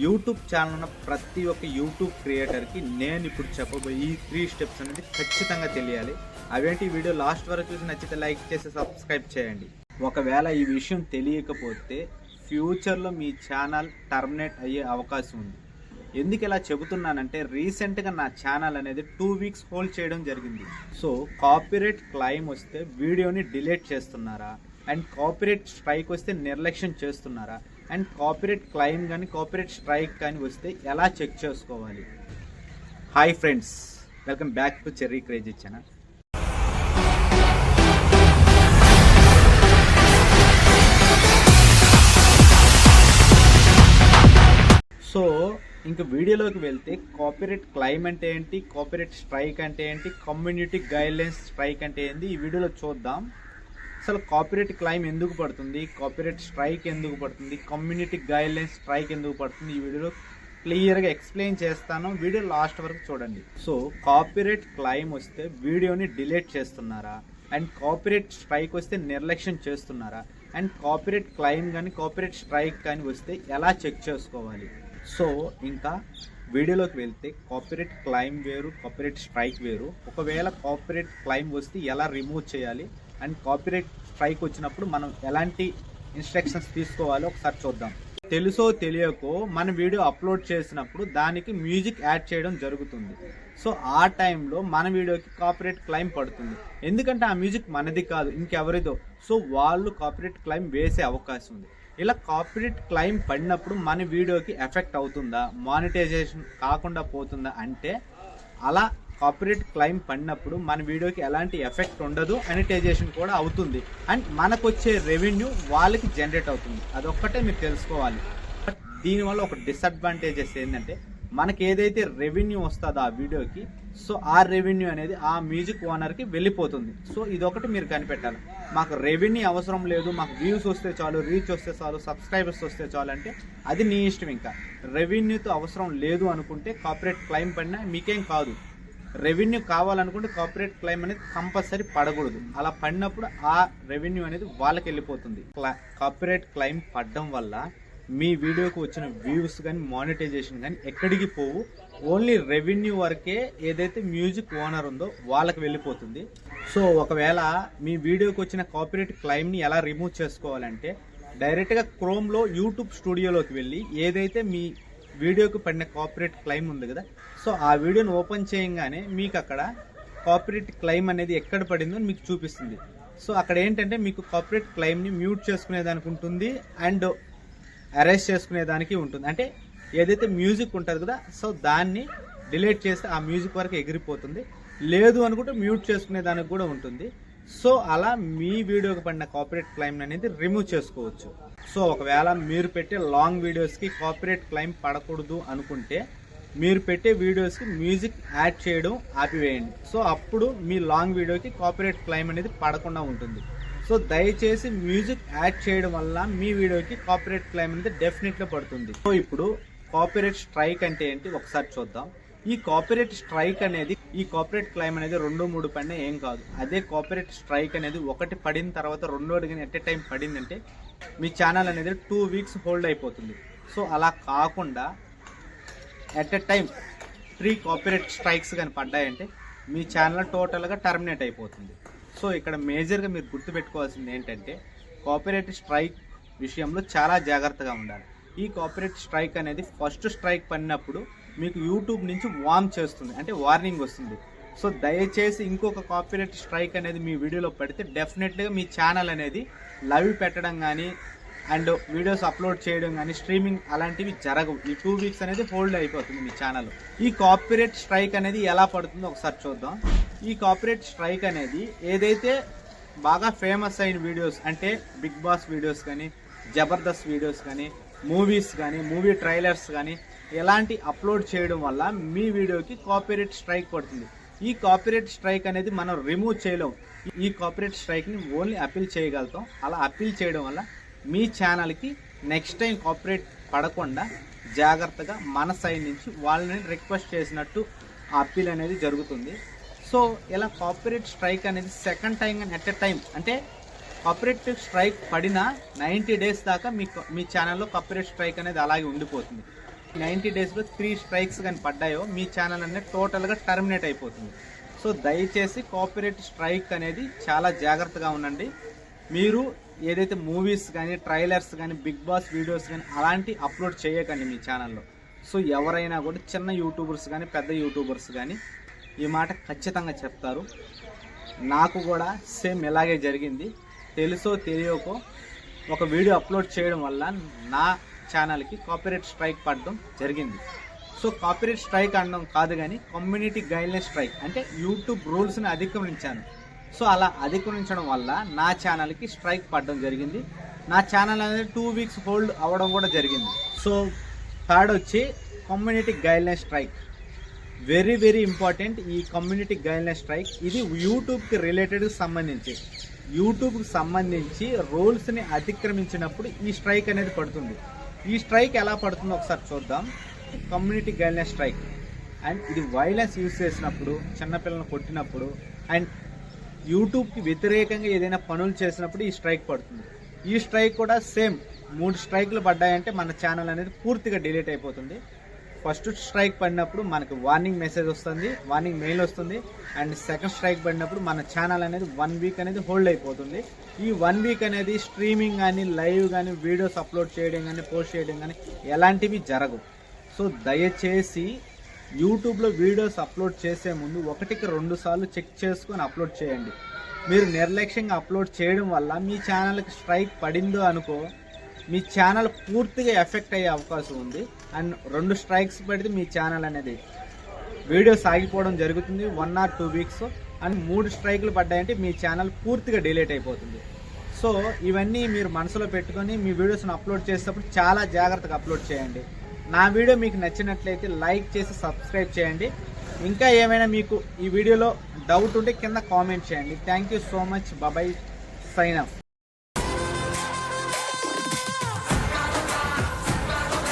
YouTube channel ఉన్న ప్రతి ఒక్క యూట్యూబ్ క్రియేటర్కి నేను ఇప్పుడు చెప్పబోయే ఈ 3 స్టెప్స్ అనేది ఖచ్చితంగా తెలియాలి. అవేంటి వీడియో లాస్ట్ వరకు చూసి నచ్చితే లైక్ చేసి సబ్స్క్రైబ్ చేయండి. ఒకవేళ ఈ విషయం తెలియకపోతే ఫ్యూచర్లో మీ ఛానల్ టర్మినేట్ అయ్యే అవకాశం ఉంది. ఎందుకు ఇలా చెబుతున్నానంటే రీసెంట్గా నా ఛానల్ అనేది 2 వీక్స్ హోల్డ్ చేయడం జరిగింది. సో కాపీరైట్ క్లెయిమ్ వస్తే వీడియోని డిలీట్ చేస్తున్నారా, అండ్ కాపీరైట్ స్ట్రైక్ వస్తే నిర్లక్ష్యం చేస్తున్నారా, అండ్ కాపీరైట్ క్లెయిమ్ కానీ కాపీరైట్ స్ట్రైక్ కానీ వస్తే ఎలా చెక్ చేసుకోవాలి? Hi friends, welcome back to cherry crazy channel. So ఇంక వీడియోలోకి వెళ్తే కాపీరైట్ క్లెయిమ్ అంటే ఏంటి, కాపీరైట్ స్ట్రైక్ అంటే ఏంటి, కమ్యూనిటీ గైడ్లైన్స్ స్ట్రైక్ అంటే ఏంటి ఈ వీడియోలో చూద్దాం. అసలు కాపీరైట్ క్లెయిమ్ ఎందుకు పడుతుంది, కాపీరైట్ స్ట్రైక్ ఎందుకు పడుతుంది, కమ్యూనిటీ గైడ్లైన్స్ స్ట్రైక్ ఎందుకు పడుతుంది ఈ వీడియోలో క్లియర్గా ఎక్స్ప్లెయిన్ చేస్తాను. వీడియో లాస్ట్ వరకు చూడండి. సో కాపీరైట్ క్లెయిమ్ వస్తే వీడియోని డిలీట్ చేస్తున్నారా, అండ్ కాపీరైట్ స్ట్రైక్ వస్తే నిర్లక్ష్యం చేస్తున్నారా, అండ్ కాపీరైట్ క్లెయిమ్ కానీ కాపీరైట్ స్ట్రైక్ కానీ వస్తే ఎలా చెక్ చేసుకోవాలి? సో ఇంకా వీడియోలోకి వెళ్తే కాపీరైట్ క్లెయిమ్ వేరు, కాపీరైట్ స్ట్రైక్ వేరు. ఒకవేళ కాపీరైట్ క్లెయిమ్ వస్తే ఎలా రిమూవ్ చేయాలి, అండ్ కాపీరైట్ స్ట్రైక్ వచ్చినప్పుడు మనం ఎలాంటి ఇన్స్ట్రక్షన్స్ తీసుకోవాలో ఒకసారి చూద్దాం. తెలుసో తెలియకో మన వీడియో అప్లోడ్ చేసినప్పుడు దానికి మ్యూజిక్ యాడ్ చేయడం జరుగుతుంది. సో ఆ టైంలో మన వీడియోకి కాపీరైట్ క్లెయిమ్ పడుతుంది. ఎందుకంటే ఆ మ్యూజిక్ మనది కాదు, ఇంకెవరిదో. సో వాళ్ళు కాపీరైట్ క్లెయిమ్ వేసే అవకాశం ఉంది. ఇలా కాపీరైట్ క్లెయిమ్ పడినప్పుడు మన వీడియోకి ఎఫెక్ట్ అవుతుందా, మానిటైజేషన్ కాకుండా పోతుందా అంటే అలా కాపీరైట్ క్లెయిమ్ పడినప్పుడు మన వీడియోకి ఎలాంటి ఎఫెక్ట్ ఉండదు, మానిటైజేషన్ కూడా అవుతుంది, అండ్ మనకు వచ్చే రెవెన్యూ వాళ్ళకి జనరేట్ అవుతుంది. అదొక్కటే మీరు తెలుసుకోవాలి. బట్ దీనివల్ల ఒక డిసడ్వాంటేజెస్ ఏంటంటే మనకి ఏదైతే రెవెన్యూ వస్తుందో ఆ వీడియోకి, సో ఆ రెవెన్యూ అనేది ఆ మ్యూజిక్ ఓనర్కి వెళ్ళిపోతుంది. సో ఇదొకటి మీరు కనిపెట్టాలి. మాకు రెవెన్యూ అవసరం లేదు, మాకు వ్యూస్ వస్తే చాలు, రీచ్ వస్తే చాలు, సబ్స్క్రైబర్స్ వస్తే చాలు అంటే అది నీ ఇష్టం. ఇంకా రెవెన్యూతో అవసరం లేదు అనుకుంటే కాపీరైట్ క్లెయిమ్ పడినా మీకేం కాదు. రెవెన్యూ కావాలనుకుంటే కాపీరైట్ క్లెయిమ్ అనేది కంపల్సరీ పడకూడదు. అలా పడినప్పుడు ఆ రెవెన్యూ అనేది వాళ్ళకి వెళ్ళిపోతుంది. కాపీరైట్ క్లెయిమ్ పడడం వల్ల మీ వీడియోకి వచ్చిన వ్యూస్ కానీ మానిటైజేషన్ కానీ ఎక్కడికి పోవు, ఓన్లీ రెవెన్యూ వరకే ఏదైతే మ్యూజిక్ ఓనర్ ఉందో వాళ్ళకి వెళ్ళిపోతుంది. సో ఒకవేళ మీ వీడియోకి వచ్చిన కాపీరైట్ క్లెయిమ్ని ఎలా రిమూవ్ చేసుకోవాలంటే డైరెక్ట్గా క్రోమ్లో యూట్యూబ్ స్టూడియోలోకి వెళ్ళి ఏదైతే మీ వీడియోకి పడిన కాపీరైట్ క్లెయిమ్ ఉంది కదా, సో ఆ వీడియోని ఓపెన్ చేయగానే మీకు అక్కడ కాపీరైట్ క్లెయిమ్ అనేది ఎక్కడ పడిందో మీకు చూపిస్తుంది. సో అక్కడ ఏంటంటే మీకు కాపీరైట్ క్లెయిమ్ని మ్యూట్ చేసుకునేదానికి ఉంటుంది, అండ్ అరెస్ట్ చేసుకునేదానికి ఉంటుంది. అంటే ఏదైతే మ్యూజిక్ ఉంటుంది కదా, సో దాన్ని డిలీట్ చేస్తే ఆ మ్యూజిక్ వరకు ఎగిరిపోతుంది. లేదు అనుకుంటే మ్యూట్ చేసుకునే దానికి కూడా ఉంటుంది. సో అలా మీ వీడియోకి పడిన కాపీరైట్ క్లెయిమ్ అనేది రిమూవ్ చేసుకోవచ్చు. సో ఒకవేళ మీరు పెట్టే లాంగ్ వీడియోస్కి కాపీరైట్ క్లెయిమ్ పడకూడదు అనుకుంటే మీరు పెట్టే వీడియోస్కి మ్యూజిక్ యాడ్ చేయడం ఆపివేయండి. సో అప్పుడు మీ లాంగ్ వీడియోకి కాపీరైట్ క్లెయిమ్ అనేది పడకుండా ఉంటుంది. సో దయచేసి మ్యూజిక్ యాడ్ చేయడం వల్ల మీ వీడియోకి కాపీరైట్ క్లెయిమ్ అనేది డెఫినెట్గా పడుతుంది. సో ఇప్పుడు కాపీరైట్ స్ట్రైక్ అంటే ఏంటి ఒకసారి చూద్దాం. ఈ కాపీరైట్ స్ట్రైక్ అనేది, ఈ కాపీరైట్ క్లెయిమ్ అనేది 2-3 పడినా ఏం కాదు. అదే కాపీరైట్ స్ట్రైక్ అనేది ఒకటి పడిన తర్వాత రెండోది కానీ ఎట్ ఏ టైం పడిందంటే మీ ఛానల్ అనేది 2 వీక్స్ హోల్డ్ అయిపోతుంది. సో అలా కాకుండా at a time 3 copyright strikes కానీ పడ్డాయంటే మీ ఛానల్ టోటల్గా టర్మినేట్ అయిపోతుంది. సో ఇక్కడ మేజర్గా మీరు గుర్తుపెట్టుకోవాల్సింది ఏంటంటే కాపీరైట్ స్ట్రైక్ విషయంలో చాలా జాగ్రత్తగా ఉండాలి. ఈ కాపీరైట్ స్ట్రైక్ అనేది ఫస్ట్ స్ట్రైక్ పడినప్పుడు మీకు యూట్యూబ్ నుంచి వార్న్ చేస్తుంది, అంటే వార్నింగ్ వస్తుంది. సో దయచేసి ఇంకొక కాపీరైట్ స్ట్రైక్ అనేది మీ వీడియోలో పడితే డెఫినెట్గా మీ ఛానల్ అనేది లైవ్ పెట్టడం కానీ అండ్ వీడియోస్ అప్లోడ్ చేయడం కానీ స్ట్రీమింగ్ అలాంటివి జరగవు. ఈ 2 వీక్స్ అనేది హోల్డ్ అయిపోతుంది మీ ఛానల్. ఈ కాపీరైట్ స్ట్రైక్ అనేది ఎలా పడుతుందో ఒకసారి చూద్దాం. ఈ కాపీరైట్ స్ట్రైక్ అనేది ఏదైతే బాగా ఫేమస్ అయిన వీడియోస్ అంటే బిగ్ బాస్ వీడియోస్ కానీ, జబర్దస్త్ వీడియోస్ కానీ, మూవీస్ కానీ, మూవీ ట్రైలర్స్ కానీ ఎలాంటి అప్లోడ్ చేయడం వల్ల మీ వీడియోకి కాపీరైట్ స్ట్రైక్ పడుతుంది. ఈ కాపీరైట్ స్ట్రైక్ అనేది మనం రిమూవ్ చేయలేం. ఈ కాపీరైట్ స్ట్రైక్ని ఓన్లీ అప్పీల్ చేయగలుగుతాం. అలా అప్పీల్ చేయడం వల్ల మీ ఛానల్కి నెక్స్ట్ టైం కాపీరైట్ పడకుండా జాగ్రత్తగా మన సైడ్ నుంచి వాళ్ళని రిక్వెస్ట్ చేసినట్టు ఆ అప్పీల్ అనేది జరుగుతుంది. సో ఇలా కాపీరైట్ స్ట్రైక్ అనేది సెకండ్ టైం కానీ ఎట్ ఎ టైం అంటే కాపీరైట్ స్ట్రైక్ పడిన 90 డేస్ దాకా మీ ఛానల్లో కాపీరైట్ స్ట్రైక్ అనేది అలాగే ఉండిపోతుంది. 90 డేస్లో 3 స్ట్రైక్స్ కానీ పడ్డాయో మీ ఛానల్ అనేది టోటల్గా టర్మినేట్ అయిపోతుంది. సో దయచేసి కాపీరైట్ స్ట్రైక్ అనేది చాలా జాగ్రత్తగా ఉండండి. మీరు ఏదైతే మూవీస్ కానీ ట్రైలర్స్ కానీ బిగ్ బాస్ వీడియోస్ కానీ అలాంటి అప్లోడ్ చేయకండి మీ ఛానల్లో. సో ఎవరైనా కూడా చిన్న యూట్యూబర్స్ కానీ పెద్ద యూట్యూబర్స్ కానీ ఈ మాట ఖచ్చితంగా చెప్తారు. నాకు కూడా సేమ్ ఇలాగే జరిగింది. తెలుసో తెలియకో ఒక వీడియో అప్లోడ్ చేయడం వల్ల నా ఛానల్కి కాపీరైట్ స్ట్రైక్ పడడం జరిగింది. సో కాపీరైట్ స్ట్రైక్ అనడం కాదు కానీ కమ్యూనిటీ గైడ్లైన్ స్ట్రైక్, అంటే యూట్యూబ్ రూల్స్ని అతిక్రమించాను. సో అలా అధిగమించడం వల్ల నా ఛానల్కి స్ట్రైక్ పడడం జరిగింది. నా ఛానల్ అనేది 2 వీక్స్ హోల్డ్ అవ్వడం కూడా జరిగింది. సో థర్డ్ వచ్చి community guideline strike. Very very important ఈ కమ్యూనిటీ గైడ్లైన్ స్ట్రైక్. ఇది యూట్యూబ్కి రిలేటెడ్కి సంబంధించి యూట్యూబ్కి సంబంధించి రూల్స్ని అతిక్రమించినప్పుడు ఈ స్ట్రైక్ అనేది పడుతుంది. ఈ స్ట్రైక్ ఎలా పడుతుందో ఒకసారి చూద్దాం. కమ్యూనిటీ గైడ్లైన్ స్ట్రైక్ అండ్ ఇది వైలెన్స్ యూజ్ చేసినప్పుడు, చిన్నపిల్లలను కొట్టినప్పుడు అండ్ యూట్యూబ్కి వ్యతిరేకంగా ఏదైనా పనులు చేసినప్పుడు ఈ స్ట్రైక్ పడుతుంది. ఈ స్ట్రైక్ కూడా సేమ్ 3 స్ట్రైక్లు పడ్డాయంటే మన ఛానల్ అనేది పూర్తిగా డిలీట్ అయిపోతుంది. ఫస్ట్ స్ట్రైక్ పడినప్పుడు మనకు వార్నింగ్ మెసేజ్ వస్తుంది, వార్నింగ్ మెయిల్ వస్తుంది. అండ్ సెకండ్ స్ట్రైక్ పడినప్పుడు మన ఛానల్ అనేది 1 వీక్ అనేది హోల్డ్ అయిపోతుంది. ఈ 1 వీక్ అనేది స్ట్రీమింగ్ కానీ లైవ్ కానీ వీడియోస్ అప్లోడ్ చేయడం కానీ పోస్ట్ చేయడం కానీ ఎలాంటివి జరగవు. సో దయచేసి యూట్యూబ్లో వీడియోస్ అప్లోడ్ చేసే ముందు 1కి 2 సార్లు చెక్ చేసుకొని అప్లోడ్ చేయండి. మీరు నిర్లక్ష్యంగా అప్లోడ్ చేయడం వల్ల మీ ఛానల్కి స్ట్రైక్ పడిందో అనుకో మీ ఛానల్ పూర్తిగా ఎఫెక్ట్ అయ్యే అవకాశం ఉంది. అండ్ 2 స్ట్రైక్స్ పడితే మీ ఛానల్ అనేది వీడియోస్ ఆగిపోవడం జరుగుతుంది 1 or 2 వీక్స్. అండ్ 3 స్ట్రైక్లు పడ్డాయంటే మీ ఛానల్ పూర్తిగా డిలీట్ అయిపోతుంది. సో ఇవన్నీ మీరు మనసులో పెట్టుకొని మీ వీడియోస్ని అప్లోడ్ చేసేటప్పుడు చాలా జాగ్రత్తగా అప్లోడ్ చేయండి. నా వీడియో మీకు నచ్చినట్లయితే లైక్ చేసి సబ్స్క్రైబ్ చేయండి. ఇంకా ఏమైనా మీకు ఈ వీడియోలో డౌట్ ఉంటే కింద కామెంట్ చేయండి. Thank you so much. Bye, sign of.